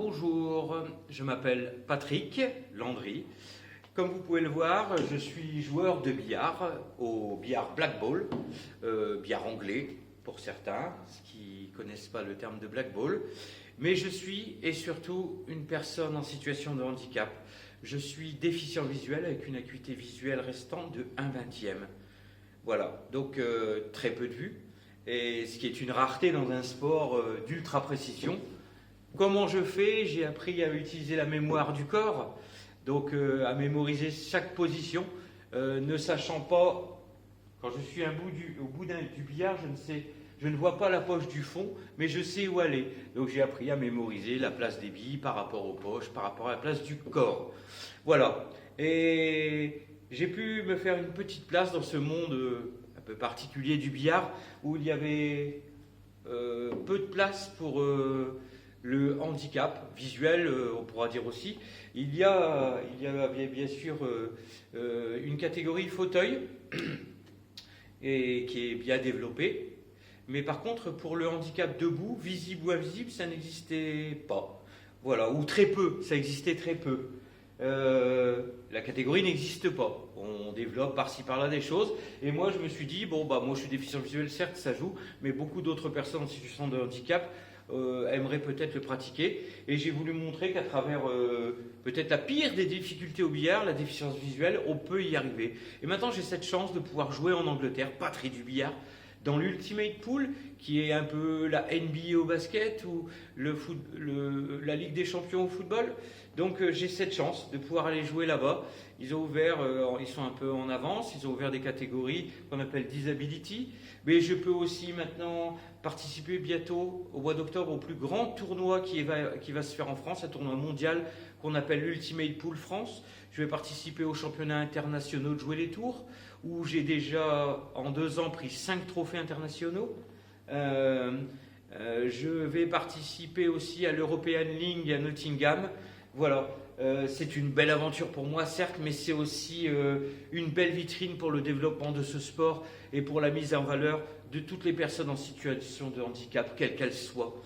bonjour, je m'appelle Patrick Landry. Comme vous pouvez le voir, je suis joueur de billard au billard Black Ball, billard anglais pour certains qui ne connaissent pas le terme de Black Ball. Mais je suis et surtout une personne en situation de handicap. Je suis déficient visuel avec une acuité visuelle restante de 1/20. Voilà, donc très peu de vue, et ce qui est une rareté dans un sport d'ultra précision. Comment je fais? J'ai appris à utiliser la mémoire du corps, donc à mémoriser chaque position, ne sachant pas, quand je suis au bout du billard, je ne vois pas la poche du fond, mais je sais où aller. Donc j'ai appris à mémoriser la place des billes par rapport aux poches, par rapport à la place du corps. Voilà, et j'ai pu me faire une petite place dans ce monde un peu particulier du billard, où il y avait peu de place pour le handicap visuel, on pourra dire aussi. Il y a bien sûr une catégorie fauteuil et qui est bien développée. Mais par contre, pour le handicap debout, visible ou invisible, ça n'existait pas. Voilà, ou très peu, ça existait très peu. La catégorie n'existe pas. On développe par-ci par-là des choses. Et moi, je me suis dit, bon, bah, moi je suis déficient visuel, certes, ça joue, mais beaucoup d'autres personnes en situation de handicap aimeraient peut-être le pratiquer. Et j'ai voulu montrer qu'à travers peut-être la pire des difficultés au billard, la déficience visuelle, on peut y arriver. Et maintenant, j'ai cette chance de pouvoir jouer en Angleterre, patrie du billard, dans l'Ultimate Pool, qui est un peu la NBA au basket ou la Ligue des Champions au football. Donc j'ai cette chance de pouvoir aller jouer là-bas. Ils ont ouvert, ils sont un peu en avance, ils ont ouvert des catégories qu'on appelle Disability. Mais je peux aussi maintenant participer bientôt, au mois d'octobre, au plus grand tournoi qui va se faire en France, un tournoi mondial qu'on appelle l'Ultimate Pool France. Je vais participer aux championnats internationaux de jouer les tours, où j'ai déjà en 2 ans pris 5 trophées internationaux. Je vais participer aussi à l'European League à Nottingham. Voilà, c'est une belle aventure pour moi, certes, mais c'est aussi une belle vitrine pour le développement de ce sport et pour la mise en valeur de toutes les personnes en situation de handicap, quelle qu'elle soit.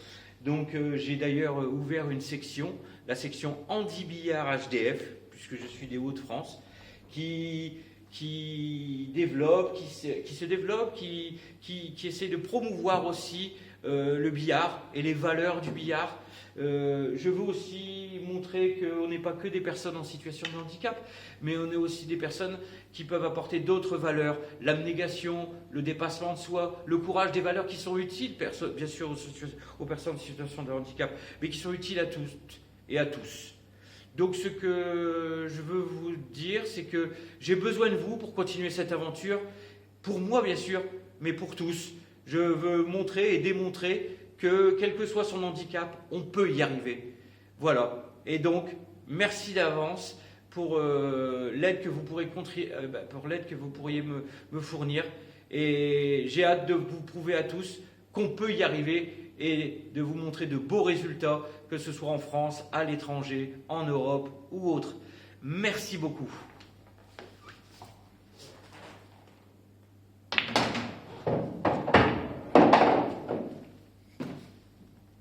Donc j'ai d'ailleurs ouvert une section, la section Handi-Billard HDF, puisque je suis des Hauts-de-France, qui se développe, qui essaie de promouvoir aussi le billard et les valeurs du billard. Je veux aussi montrer qu'on n'est pas que des personnes en situation de handicap, mais on est aussi des personnes qui peuvent apporter d'autres valeurs, l'abnégation, le dépassement de soi, le courage, des valeurs qui sont utiles, bien sûr, aux personnes en situation de handicap, mais qui sont utiles à toutes et à tous. Donc ce que je veux vous dire, c'est que j'ai besoin de vous pour continuer cette aventure, pour moi bien sûr, mais pour tous. Je veux montrer et démontrer que quel que soit son handicap, on peut y arriver. Voilà. Et donc, merci d'avance pour l'aide que vous pourriez me fournir. Et j'ai hâte de vous prouver à tous qu'on peut y arriver et de vous montrer de beaux résultats, que ce soit en France, à l'étranger, en Europe ou autre. Merci beaucoup.